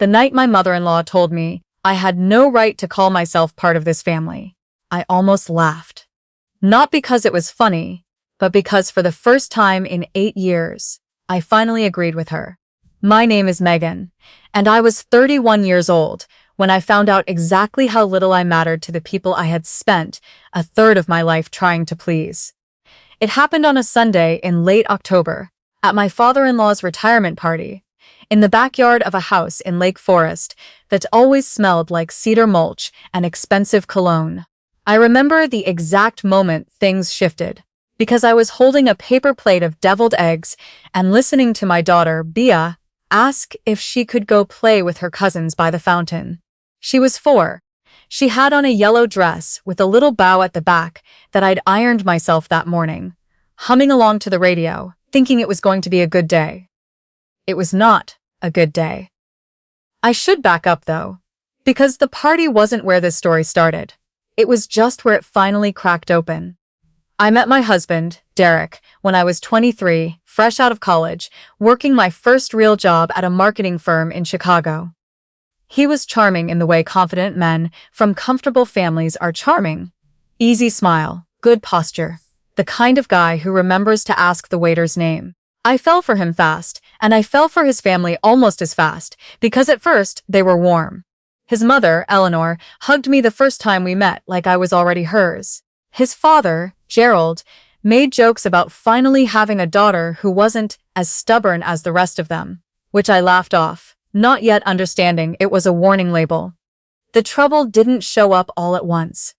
The night my mother-in-law told me I had no right to call myself part of this family, I almost laughed. Not because it was funny, but because for the first time in 8 years, I finally agreed with her. My name is Megan, and I was 31 years old when I found out exactly how little I mattered to the people I had spent a third of my life trying to please. It happened on a Sunday in late October, at my father-in-law's retirement party, in the backyard of a house in Lake Forest that always smelled like cedar mulch and expensive cologne. I remember the exact moment things shifted, because I was holding a paper plate of deviled eggs and listening to my daughter, Bia, ask if she could go play with her cousins by the fountain. She was 4. She had on a yellow dress with a little bow at the back that I'd ironed myself that morning, humming along to the radio, thinking it was going to be a good day. It was not a good day. I should back up, though, because the party wasn't where this story started. It was just where it finally cracked open. I met my husband, Derek, when I was 23, fresh out of college, working my first real job at a marketing firm in Chicago. He was charming in the way confident men from comfortable families are charming. Easy smile, good posture, the kind of guy who remembers to ask the waiter's name. I fell for him fast, and I fell for his family almost as fast, because at first they were warm. His mother, Eleanor, hugged me the first time we met like I was already hers. His father, Gerald, made jokes about finally having a daughter who wasn't as stubborn as the rest of them, which I laughed off, not yet understanding it was a warning label. The trouble didn't show up all at once.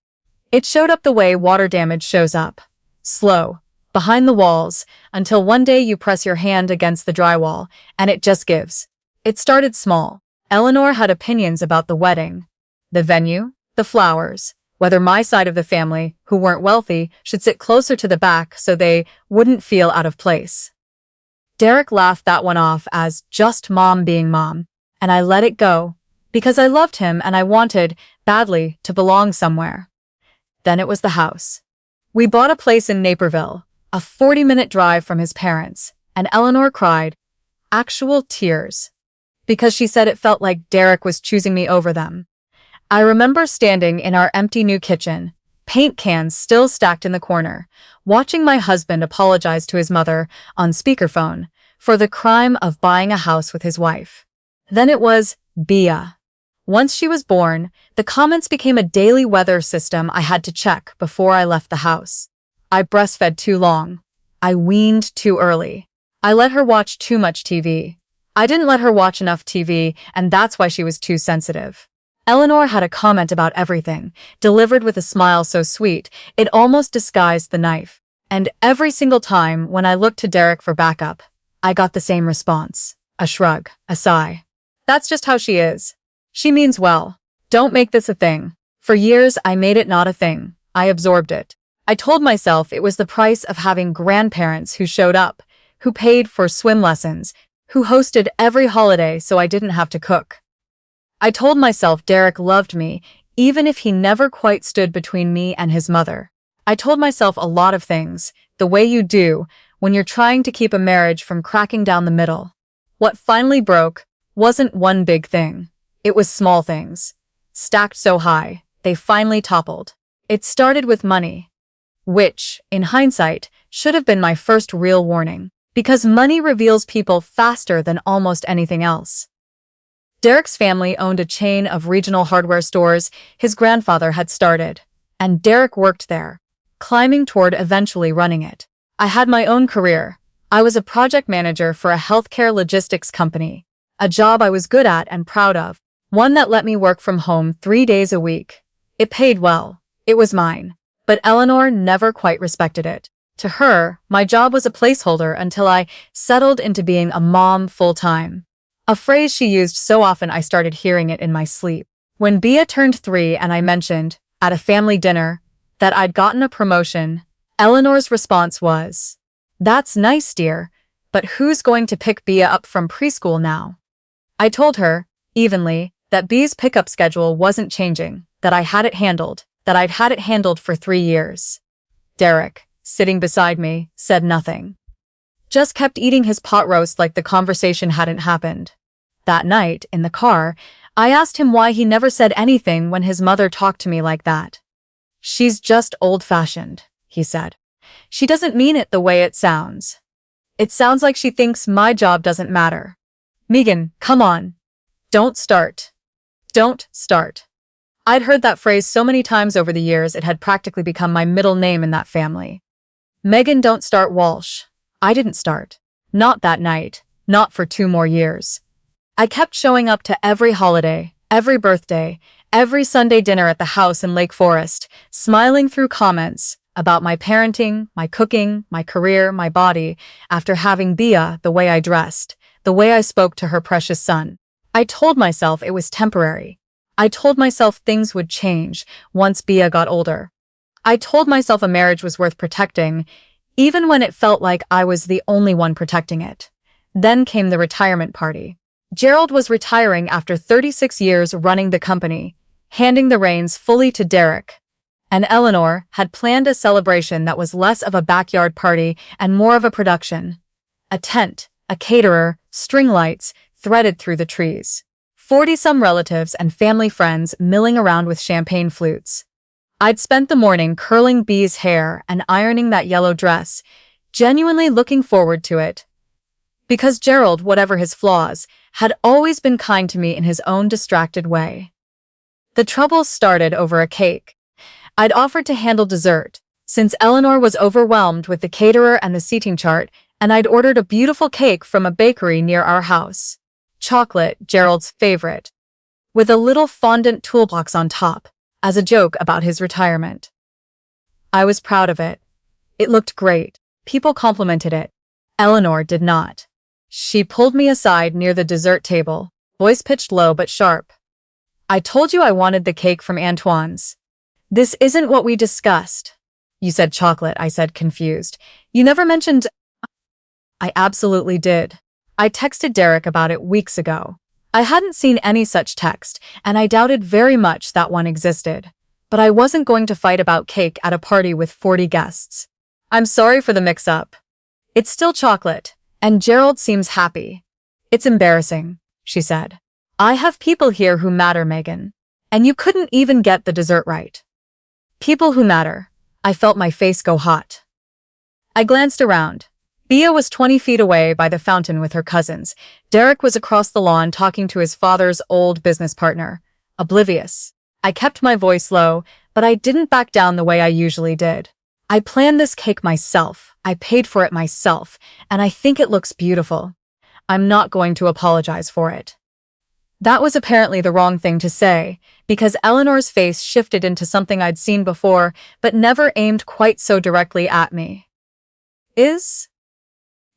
It showed up the way water damage shows up. Slow, behind the walls, until one day you press your hand against the drywall, and it just gives. It started small. Eleanor had opinions about the wedding, the venue, the flowers, whether my side of the family, who weren't wealthy, should sit closer to the back so they wouldn't feel out of place. Derek laughed that one off as just mom being mom, and I let it go, because I loved him and I wanted, badly, to belong somewhere. Then it was the house. We bought a place in Naperville, a 40-minute drive from his parents, and Eleanor cried, actual tears, because she said it felt like Derek was choosing me over them. I remember standing in our empty new kitchen, paint cans still stacked in the corner, watching my husband apologize to his mother on speakerphone for the crime of buying a house with his wife. Then it was Bia. Once she was born, the comments became a daily weather system I had to check before I left the house. I breastfed too long. I weaned too early. I let her watch too much TV. I didn't let her watch enough TV, and that's why she was too sensitive. Eleanor had a comment about everything, delivered with a smile so sweet, it almost disguised the knife. And every single time when I looked to Derek for backup, I got the same response. A shrug, a sigh. That's just how she is. She means well. Don't make this a thing. For years, I made it not a thing. I absorbed it. I told myself it was the price of having grandparents who showed up, who paid for swim lessons, who hosted every holiday so I didn't have to cook. I told myself Derek loved me, even if he never quite stood between me and his mother. I told myself a lot of things, the way you do when you're trying to keep a marriage from cracking down the middle. What finally broke wasn't one big thing. It was small things, stacked so high, they finally toppled. It started with money, which, in hindsight, should have been my first real warning. Because money reveals people faster than almost anything else. Derek's family owned a chain of regional hardware stores his grandfather had started, and Derek worked there, climbing toward eventually running it. I had my own career. I was a project manager for a healthcare logistics company, a job I was good at and proud of, one that let me work from home 3 days a week. It paid well. It was mine. But Eleanor never quite respected it. To her, my job was a placeholder until I settled into being a mom full-time. A phrase she used so often I started hearing it in my sleep. When Bia turned 3 and I mentioned, at a family dinner, that I'd gotten a promotion, Eleanor's response was, "That's nice, dear, but who's going to pick Bia up from preschool now?" I told her, evenly, that Bia's pickup schedule wasn't changing, that I had it handled, that I'd had it handled for 3 years. Derek, sitting beside me, said nothing. Just kept eating his pot roast like the conversation hadn't happened. That night, in the car, I asked him why he never said anything when his mother talked to me like that. "She's just old-fashioned," he said. "She doesn't mean it the way it sounds. It sounds like she thinks my job doesn't matter." "Megan, come on. Don't start. Don't start." I'd heard that phrase so many times over the years it had practically become my middle name in that family. Megan, don't start Walsh. I didn't start. Not that night. Not for 2 more years. I kept showing up to every holiday, every birthday, every Sunday dinner at the house in Lake Forest, smiling through comments about my parenting, my cooking, my career, my body, after having Bia, the way I dressed, the way I spoke to her precious son. I told myself it was temporary. I told myself things would change once Bia got older. I told myself a marriage was worth protecting, even when it felt like I was the only one protecting it. Then came the retirement party. Gerald was retiring after 36 years running the company, handing the reins fully to Derek. And Eleanor had planned a celebration that was less of a backyard party and more of a production. A tent, a caterer, string lights threaded through the trees. 40-some relatives and family friends milling around with champagne flutes. I'd spent the morning curling Bee's hair and ironing that yellow dress, genuinely looking forward to it. Because Gerald, whatever his flaws, had always been kind to me in his own distracted way. The trouble started over a cake. I'd offered to handle dessert, since Eleanor was overwhelmed with the caterer and the seating chart, and I'd ordered a beautiful cake from a bakery near our house. Chocolate, Gerald's favorite, with a little fondant toolbox on top, as a joke about his retirement. I was proud of it. It looked great. People complimented it. Eleanor did not. She pulled me aside near the dessert table, voice pitched low but sharp. "I told you I wanted the cake from Antoine's. This isn't what we discussed." "You said chocolate," I said, confused. "You never mentioned—" "I absolutely did. I texted Derek about it weeks ago. I hadn't seen any such text, and I doubted very much that one existed. But I wasn't going to fight about cake at a party with 40 guests. I'm sorry for the mix-up. It's still chocolate, and Gerald seems happy." "It's embarrassing," she said. "I have people here who matter, Megan. And you couldn't even get the dessert right." People who matter. I felt my face go hot. I glanced around. Bia was 20 feet away by the fountain with her cousins. Derek was across the lawn talking to his father's old business partner. Oblivious. I kept my voice low, but I didn't back down the way I usually did. "I planned this cake myself. I paid for it myself, and I think it looks beautiful. I'm not going to apologize for it." That was apparently the wrong thing to say, because Eleanor's face shifted into something I'd seen before, but never aimed quite so directly at me.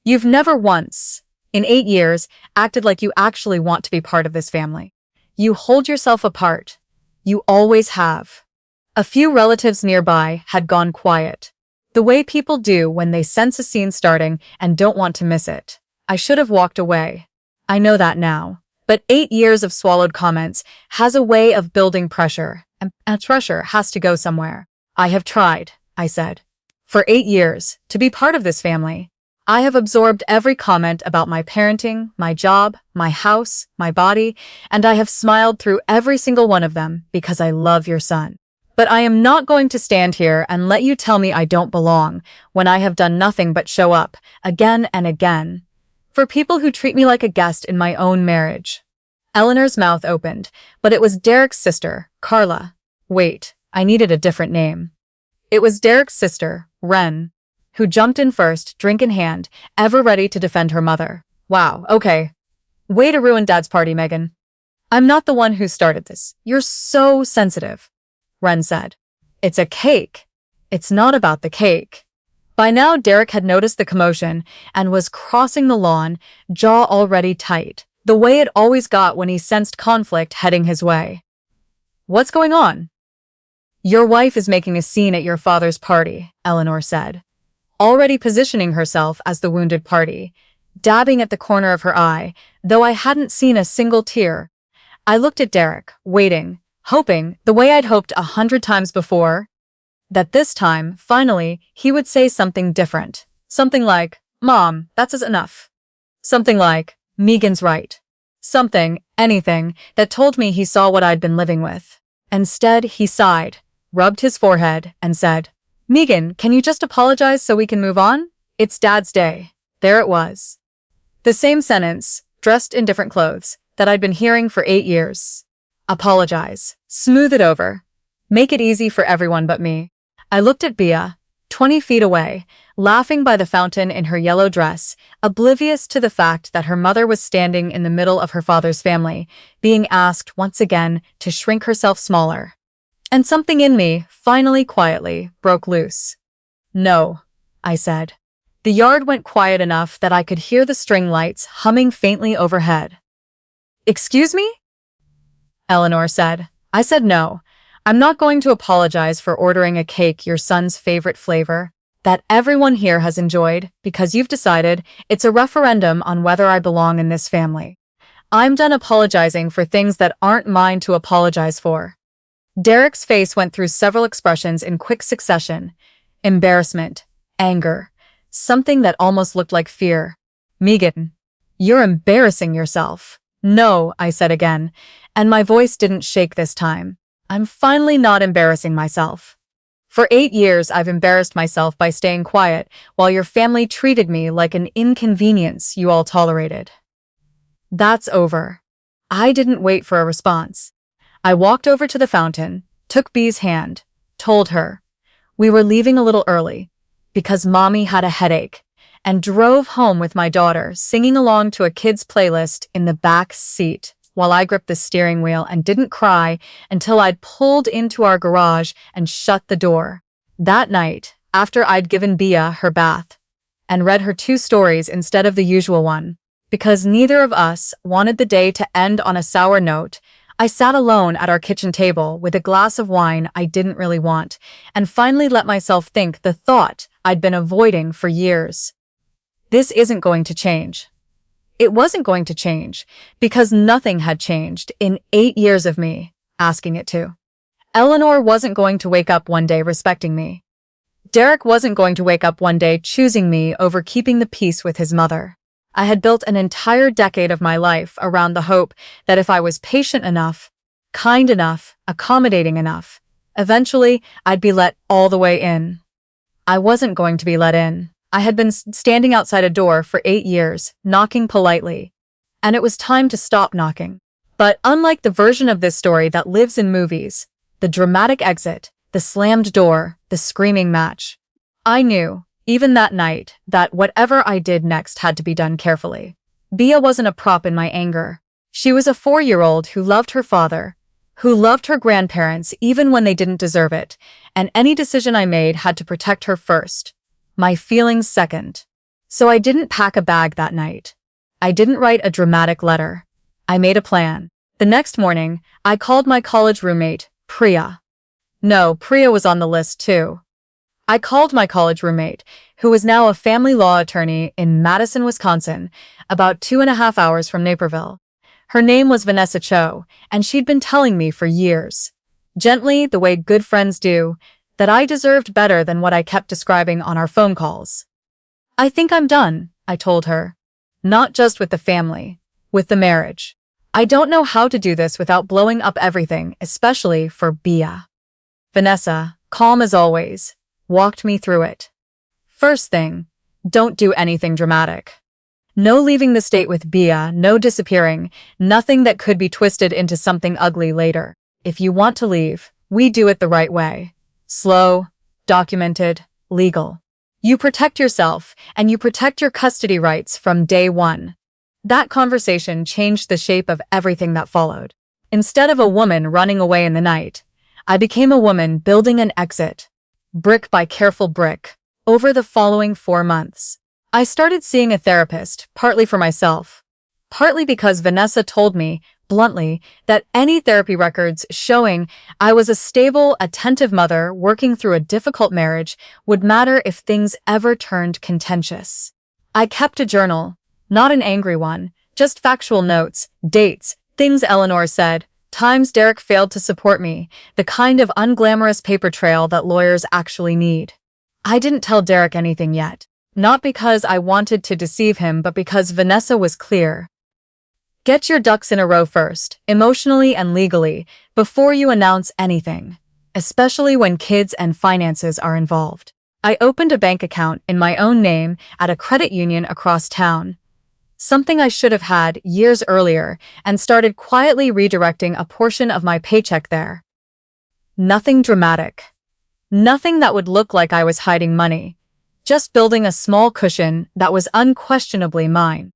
"You've never once, in 8 years, acted like you actually want to be part of this family. You hold yourself apart. You always have." A few relatives nearby had gone quiet, the way people do when they sense a scene starting and don't want to miss it. I should have walked away. I know that now. But 8 years of swallowed comments has a way of building pressure, and pressure has to go somewhere. "I have tried," I said, "for 8 years, to be part of this family. I have absorbed every comment about my parenting, my job, my house, my body, and I have smiled through every single one of them because I love your son. But I am not going to stand here and let you tell me I don't belong when I have done nothing but show up, again and again, for people who treat me like a guest in my own marriage." Eleanor's mouth opened, but it was Derek's sister, Carla. Wait, I needed a different name. It was Derek's sister, Ren, who jumped in first, drink in hand, ever ready to defend her mother. "Wow, okay. Way to ruin Dad's party, Megan. I'm not the one who started this. You're so sensitive," Ren said. "It's a cake. It's not about the cake." By now, Derek had noticed the commotion and was crossing the lawn, jaw already tight, the way it always got when he sensed conflict heading his way. "What's going on?" "Your wife is making a scene at your father's party," Eleanor said, already positioning herself as the wounded party, dabbing at the corner of her eye, though I hadn't seen a single tear. I looked at Derek, waiting, hoping, the way I'd hoped 100 times before, that this time, finally, he would say something different. Something like, "Mom, that's enough." Something like, "Megan's right." Something, anything, that told me he saw what I'd been living with. Instead, he sighed, rubbed his forehead, and said, "Megan, can you just apologize so we can move on? It's Dad's day." There it was. The same sentence, dressed in different clothes, that I'd been hearing for 8 years. Apologize. Smooth it over. Make it easy for everyone but me. I looked at Bia, 20 feet away, laughing by the fountain in her yellow dress, oblivious to the fact that her mother was standing in the middle of her father's family, being asked once again to shrink herself smaller. And something in me, finally quietly, broke loose. "No," I said. The yard went quiet enough that I could hear the string lights humming faintly overhead. "Excuse me?" Eleanor said. I said no. "I'm not going to apologize for ordering a cake your son's favorite flavor that everyone here has enjoyed because you've decided it's a referendum on whether I belong in this family. I'm done apologizing for things that aren't mine to apologize for." Derek's face went through several expressions in quick succession. Embarrassment, anger, something that almost looked like fear. "Megan, you're embarrassing yourself." "No," I said again, and my voice didn't shake this time. "I'm finally not embarrassing myself. For 8 years, I've embarrassed myself by staying quiet while your family treated me like an inconvenience you all tolerated. That's over." I didn't wait for a response. I walked over to the fountain, took Bee's hand, told her we were leaving a little early because Mommy had a headache, and drove home with my daughter, singing along to a kid's playlist in the back seat while I gripped the steering wheel and didn't cry until I'd pulled into our garage and shut the door. That night, after I'd given Bia her bath and read her 2 stories instead of the usual one, because neither of us wanted the day to end on a sour note, I sat alone at our kitchen table with a glass of wine I didn't really want, and finally let myself think the thought I'd been avoiding for years. This isn't going to change. It wasn't going to change, because nothing had changed in 8 years of me asking it to. Eleanor wasn't going to wake up one day respecting me. Derek wasn't going to wake up one day choosing me over keeping the peace with his mother. I had built an entire decade of my life around the hope that if I was patient enough, kind enough, accommodating enough, eventually I'd be let all the way in. I wasn't going to be let in. I had been standing outside a door for 8 years, knocking politely, and it was time to stop knocking. But unlike the version of this story that lives in movies, the dramatic exit, the slammed door, the screaming match, I knew, even that night, that whatever I did next had to be done carefully. Bia wasn't a prop in my anger. She was a 4-year-old who loved her father, who loved her grandparents even when they didn't deserve it, and any decision I made had to protect her first. My feelings second. So I didn't pack a bag that night. I didn't write a dramatic letter. I made a plan. The next morning, I called my college roommate, Priya. No, Priya was on the list too. I called my college roommate, who was now a family law attorney in Madison, Wisconsin, about 2.5 hours from Naperville. Her name was Vanessa Cho, and she'd been telling me for years, gently, the way good friends do, that I deserved better than what I kept describing on our phone calls. "I think I'm done," I told her. "Not just with the family, with the marriage. I don't know how to do this without blowing up everything, especially for Bia." Vanessa, calm as always, walked me through it. "First thing, don't do anything dramatic. No leaving the state with Bia, no disappearing, nothing that could be twisted into something ugly later. If you want to leave, we do it the right way. Slow, documented, legal. You protect yourself, and you protect your custody rights from day one." That conversation changed the shape of everything that followed. Instead of a woman running away in the night, I became a woman building an exit, brick by careful brick, over the following 4 months. I started seeing a therapist, partly for myself, partly because Vanessa told me, bluntly, that any therapy records showing I was a stable, attentive mother working through a difficult marriage would matter if things ever turned contentious. I kept a journal, not an angry one, just factual notes, dates, things Eleanor said, times Derek failed to support me, the kind of unglamorous paper trail that lawyers actually need. I didn't tell Derek anything yet, not because I wanted to deceive him, but because Vanessa was clear. Get your ducks in a row first, emotionally and legally, before you announce anything, especially when kids and finances are involved. I opened a bank account in my own name at a credit union across town, something I should have had years earlier, and started quietly redirecting a portion of my paycheck there. Nothing dramatic. Nothing that would look like I was hiding money. Just building a small cushion that was unquestionably mine.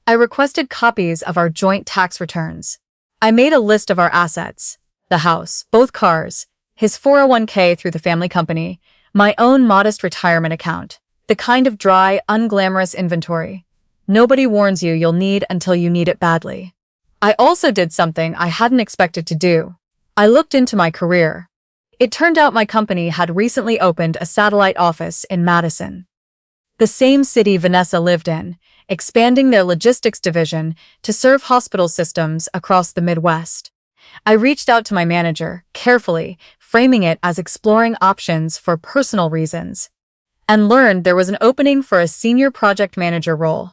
I requested copies of our joint tax returns. I made a list of our assets: the house, both cars, his 401k through the family company, my own modest retirement account, the kind of dry, unglamorous inventory nobody warns you you'll need until you need it badly. I also did something I hadn't expected to do. I looked into my career. It turned out my company had recently opened a satellite office in Madison, the same city Vanessa lived in, expanding their logistics division to serve hospital systems across the Midwest. I reached out to my manager, carefully, framing it as exploring options for personal reasons, and learned there was an opening for a senior project manager role,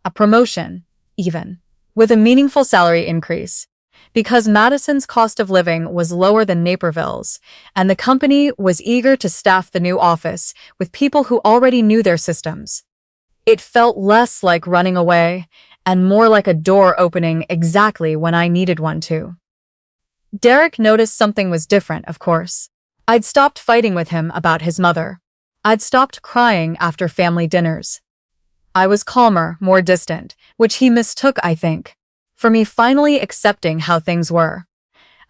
a promotion, even, with a meaningful salary increase. Because Madison's cost of living was lower than Naperville's, and the company was eager to staff the new office with people who already knew their systems. It felt less like running away and more like a door opening exactly when I needed one to. Derek noticed something was different, of course. I'd stopped fighting with him about his mother. I'd stopped crying after family dinners. I was calmer, more distant, which he mistook, I think, for me finally accepting how things were.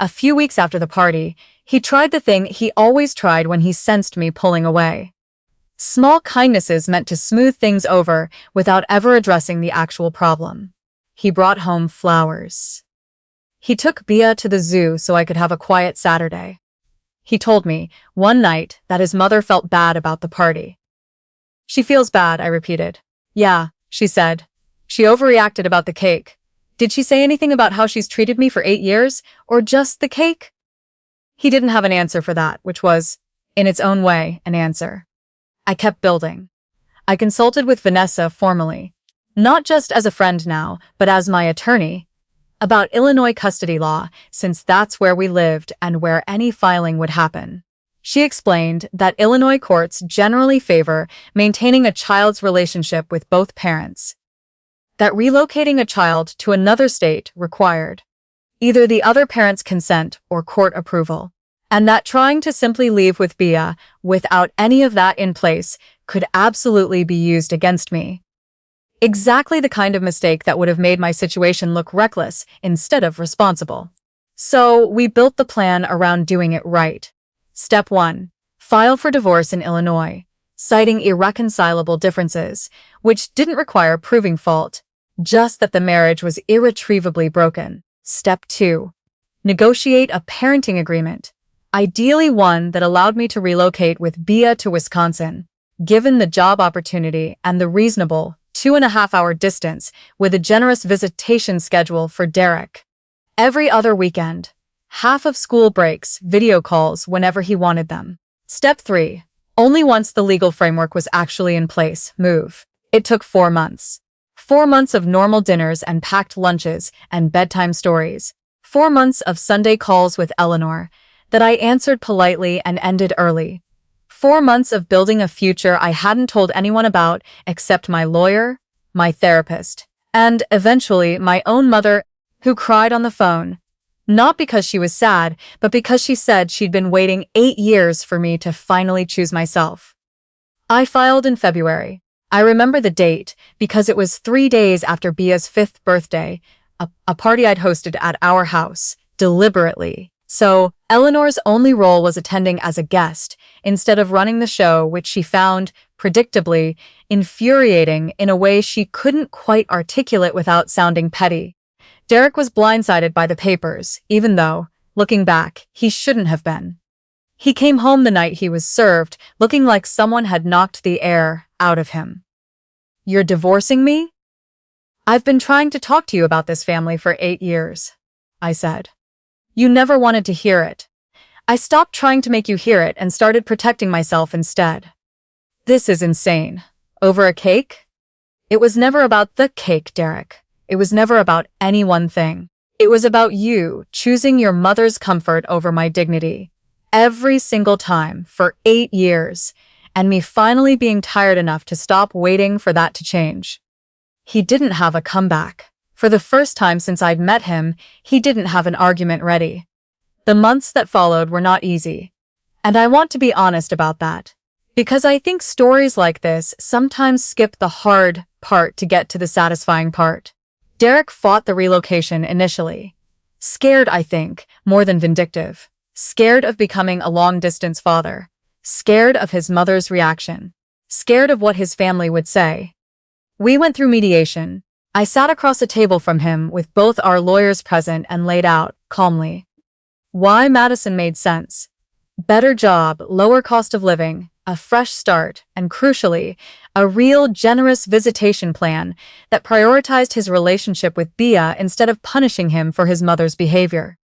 A few weeks after the party, he tried the thing he always tried when he sensed me pulling away. Small kindnesses meant to smooth things over without ever addressing the actual problem. He brought home flowers. He took Bia to the zoo so I could have a quiet Saturday. He told me, one night, that his mother felt bad about the party. "She feels bad," I repeated. "Yeah," she said. "She overreacted about the cake. Did she say anything about how she's treated me for 8 years, or just the cake?" He didn't have an answer for that, which was, in its own way, an answer. I kept building. I consulted with Vanessa formally, not just as a friend now, but as my attorney, about Illinois custody law, since that's where we lived and where any filing would happen. She explained that Illinois courts generally favor maintaining a child's relationship with both parents, that relocating a child to another state required either the other parent's consent or court approval, and that trying to simply leave with Bia without any of that in place could absolutely be used against me. Exactly the kind of mistake that would have made my situation look reckless instead of responsible. So we built the plan around doing it right. Step 1. File for divorce in Illinois, citing irreconcilable differences, which didn't require proving fault, just that the marriage was irretrievably broken. Step 2. Negotiate a parenting agreement, ideally one that allowed me to relocate with Bia to Wisconsin, given the job opportunity and the reasonable 2.5-hour distance, with a generous visitation schedule for Derek. Every other weekend. Half of school breaks, video calls whenever he wanted them. Step 3. Only once the legal framework was actually in place, move. It took 4 months. 4 months of normal dinners and packed lunches and bedtime stories. 4 months of Sunday calls with Eleanor that I answered politely and ended early. 4 months of building a future I hadn't told anyone about except my lawyer, my therapist, and eventually my own mother, who cried on the phone. Not because she was sad, but because she said she'd been waiting 8 years for me to finally choose myself. I filed in February. I remember the date because it was 3 days after Bia's 5th birthday, a party I'd hosted at our house, deliberately. So, Eleanor's only role was attending as a guest, instead of running the show, which she found, predictably, infuriating in a way she couldn't quite articulate without sounding petty. Derek was blindsided by the papers, even though, looking back, he shouldn't have been. He came home the night he was served, looking like someone had knocked the air out of him. "You're divorcing me?" "I've been trying to talk to you about this family for 8 years, I said. "You never wanted to hear it. I stopped trying to make you hear it and started protecting myself instead." "This is insane. Over a cake?" "It was never about the cake, Derek. It was never about any one thing. It was about you choosing your mother's comfort over my dignity. Every single time for 8 years, and me finally being tired enough to stop waiting for that to change. He didn't have a comeback. For the first time since I'd met him, he didn't have an argument ready. The months that followed were not easy. And I want to be honest about that. Because I think stories like this sometimes skip the hard part to get to the satisfying part. Derek fought the relocation initially. Scared, I think, more than vindictive. Scared of becoming a long-distance father. Scared of his mother's reaction. Scared of what his family would say. We went through mediation. I sat across a table from him with both our lawyers present and laid out, calmly, why Madison made sense. Better job, lower cost of living, a fresh start, and crucially, a real generous visitation plan that prioritized his relationship with Bia instead of punishing him for his mother's behavior.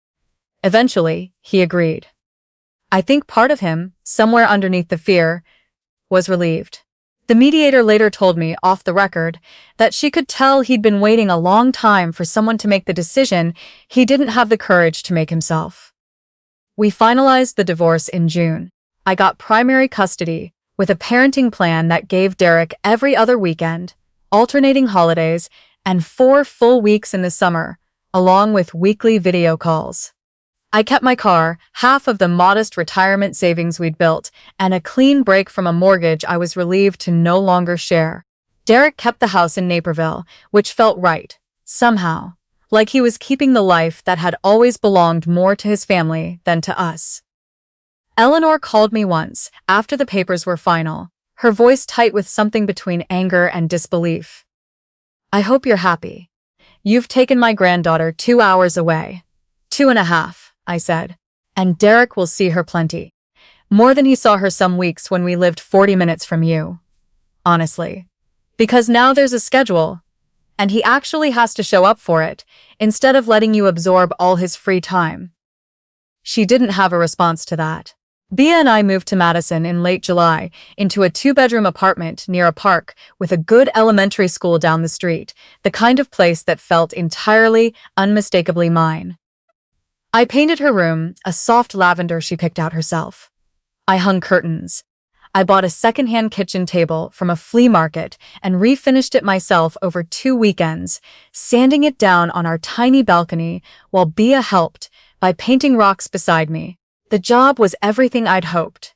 Eventually, he agreed. I think part of him, somewhere underneath the fear, was relieved. The mediator later told me, off the record, that she could tell he'd been waiting a long time for someone to make the decision he didn't have the courage to make himself. We finalized the divorce in June. I got primary custody, with a parenting plan that gave Derek every other weekend, alternating holidays, and 4 full weeks in the summer, along with weekly video calls. I kept my car, half of the modest retirement savings we'd built, and a clean break from a mortgage I was relieved to no longer share. Derek kept the house in Naperville, which felt right, somehow, like he was keeping the life that had always belonged more to his family than to us. Eleanor called me once, after the papers were final, her voice tight with something between anger and disbelief. I hope you're happy. You've taken my granddaughter 2 hours away. 2.5. I said, and Derek will see her plenty. More than he saw her some weeks when we lived 40 minutes from you. Honestly. Because now there's a schedule, and he actually has to show up for it, instead of letting you absorb all his free time. She didn't have a response to that. Bia and I moved to Madison in late July, into a 2-bedroom apartment near a park with a good elementary school down the street, the kind of place that felt entirely, unmistakably mine. I painted her room, a soft lavender she picked out herself. I hung curtains. I bought a second-hand kitchen table from a flea market and refinished it myself over 2 weekends, sanding it down on our tiny balcony while Bia helped by painting rocks beside me. The job was everything I'd hoped.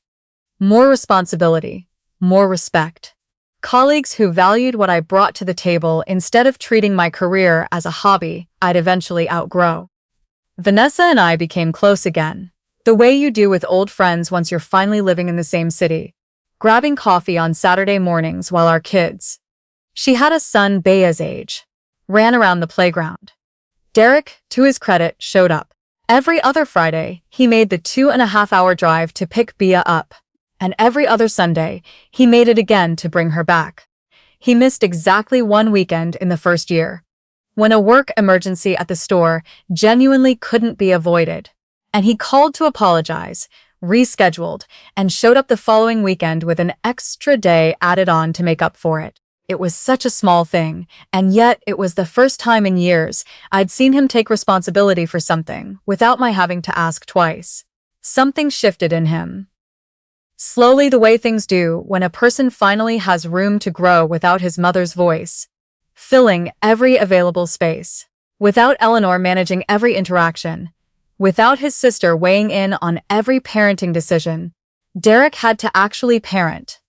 More responsibility, more respect. Colleagues who valued what I brought to the table instead of treating my career as a hobby I'd eventually outgrow. Vanessa and I became close again, the way you do with old friends once you're finally living in the same city, grabbing coffee on Saturday mornings while our kids. She had a son Bea's age, ran around the playground. Derek, to his credit, showed up. Every other Friday, he made the 2.5-hour drive to pick Bia up, and every other Sunday, he made it again to bring her back. He missed exactly 1 weekend in the first year, when a work emergency at the store genuinely couldn't be avoided, and he called to apologize, rescheduled, and showed up the following weekend with an extra day added on to make up for it. It was such a small thing, and yet it was the first time in years I'd seen him take responsibility for something without my having to ask twice. Something shifted in him. Slowly, the way things do when a person finally has room to grow without his mother's voice, filling every available space, without Eleanor managing every interaction, without his sister weighing in on every parenting decision. Derek had to actually parent.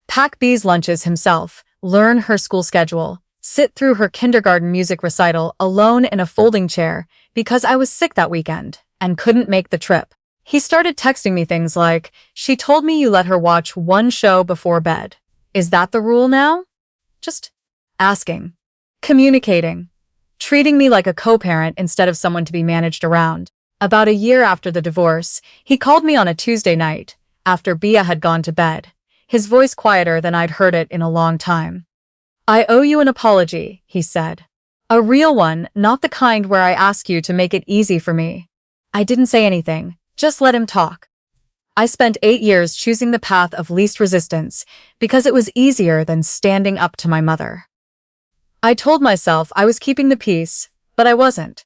Pack B's lunches himself, learn her school schedule, sit through her kindergarten music recital alone in a folding chair because I was sick that weekend and couldn't make the trip. He started texting me things like, "She told me you let her watch 1 show before bed. Is that the rule now?" Just asking, communicating, treating me like a co-parent instead of someone to be managed around. About a year after the divorce, he called me on a Tuesday night, after Bia had gone to bed, his voice quieter than I'd heard it in a long time. "I owe you an apology," he said. "A real one, not the kind where I ask you to make it easy for me." I didn't say anything, just let him talk. I spent 8 years choosing the path of least resistance because it was easier than standing up to my mother. I told myself I was keeping the peace, but I wasn't.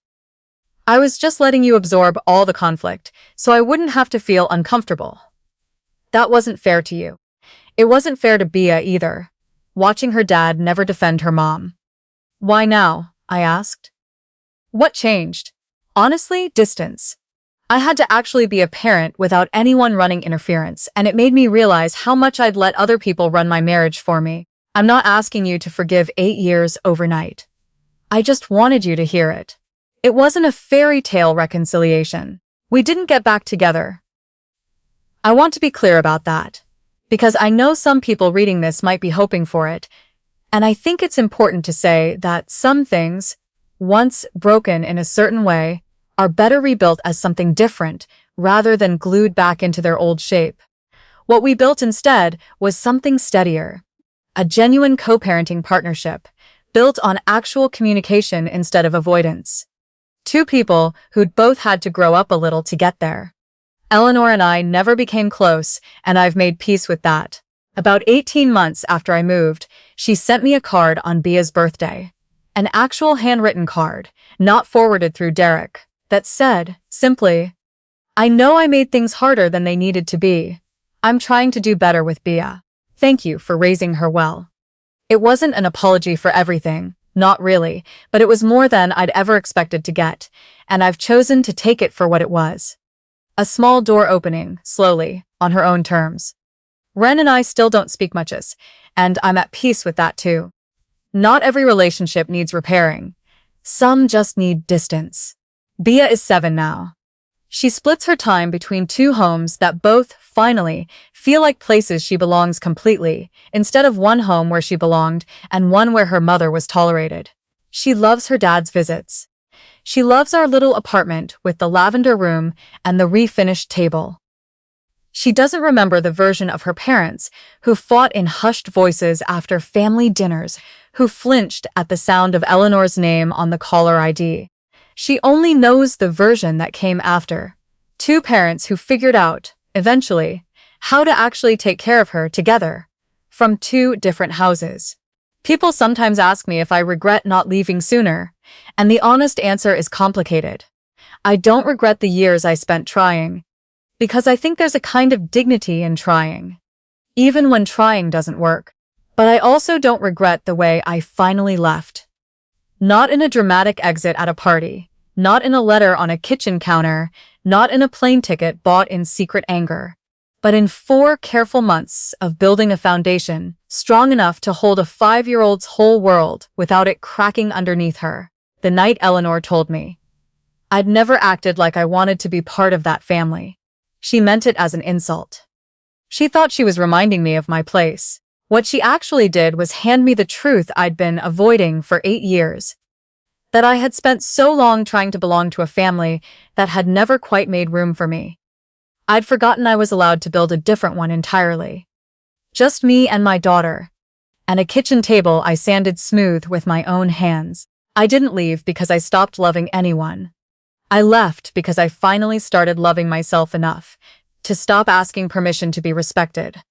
I was just letting you absorb all the conflict, so I wouldn't have to feel uncomfortable. That wasn't fair to you. It wasn't fair to Bia either, watching her dad never defend her mom. Why now? I asked. What changed? Honestly, distance. I had to actually be a parent without anyone running interference, and it made me realize how much I'd let other people run my marriage for me. I'm not asking you to forgive 8 years overnight. I just wanted you to hear it. It wasn't a fairy tale reconciliation. We didn't get back together. I want to be clear about that, because I know some people reading this might be hoping for it, and I think it's important to say that some things, once broken in a certain way, are better rebuilt as something different rather than glued back into their old shape. What we built instead was something steadier, a genuine co-parenting partnership, built on actual communication instead of avoidance. Two people who'd both had to grow up a little to get there. Eleanor and I never became close, and I've made peace with that. About 18 months after I moved, she sent me a card on Bia's birthday. An actual handwritten card, not forwarded through Derek, that said, simply, I know I made things harder than they needed to be. I'm trying to do better with Bia. Thank you for raising her well. It wasn't an apology for everything, not really, but it was more than I'd ever expected to get, and I've chosen to take it for what it was. A small door opening, slowly, on her own terms. Ren and I still don't speak much, and I'm at peace with that too. Not every relationship needs repairing. Some just need distance. Bia is 7 now. She splits her time between two homes that both, finally, feel like places she belongs completely, instead of one home where she belonged and one where her mother was tolerated. She loves her dad's visits. She loves our little apartment with the lavender room and the refinished table. She doesn't remember the version of her parents who fought in hushed voices after family dinners, who flinched at the sound of Eleanor's name on the caller ID. She only knows the version that came after. Two parents who figured out, eventually, how to actually take care of her together, from two different houses. People sometimes ask me if I regret not leaving sooner, and the honest answer is complicated. I don't regret the years I spent trying, because I think there's a kind of dignity in trying, even when trying doesn't work. But I also don't regret the way I finally left. Not in a dramatic exit at a party, not in a letter on a kitchen counter, not in a plane ticket bought in secret anger, but in 4 careful months of building a foundation strong enough to hold a 5-year-old's whole world without it cracking underneath her. The night Eleanor told me, I'd never acted like I wanted to be part of that family. She meant it as an insult. She thought she was reminding me of my place. What she actually did was hand me the truth I'd been avoiding for 8 years. That I had spent so long trying to belong to a family that had never quite made room for me. I'd forgotten I was allowed to build a different one entirely. Just me and my daughter. And a kitchen table I sanded smooth with my own hands. I didn't leave because I stopped loving anyone. I left because I finally started loving myself enough to stop asking permission to be respected.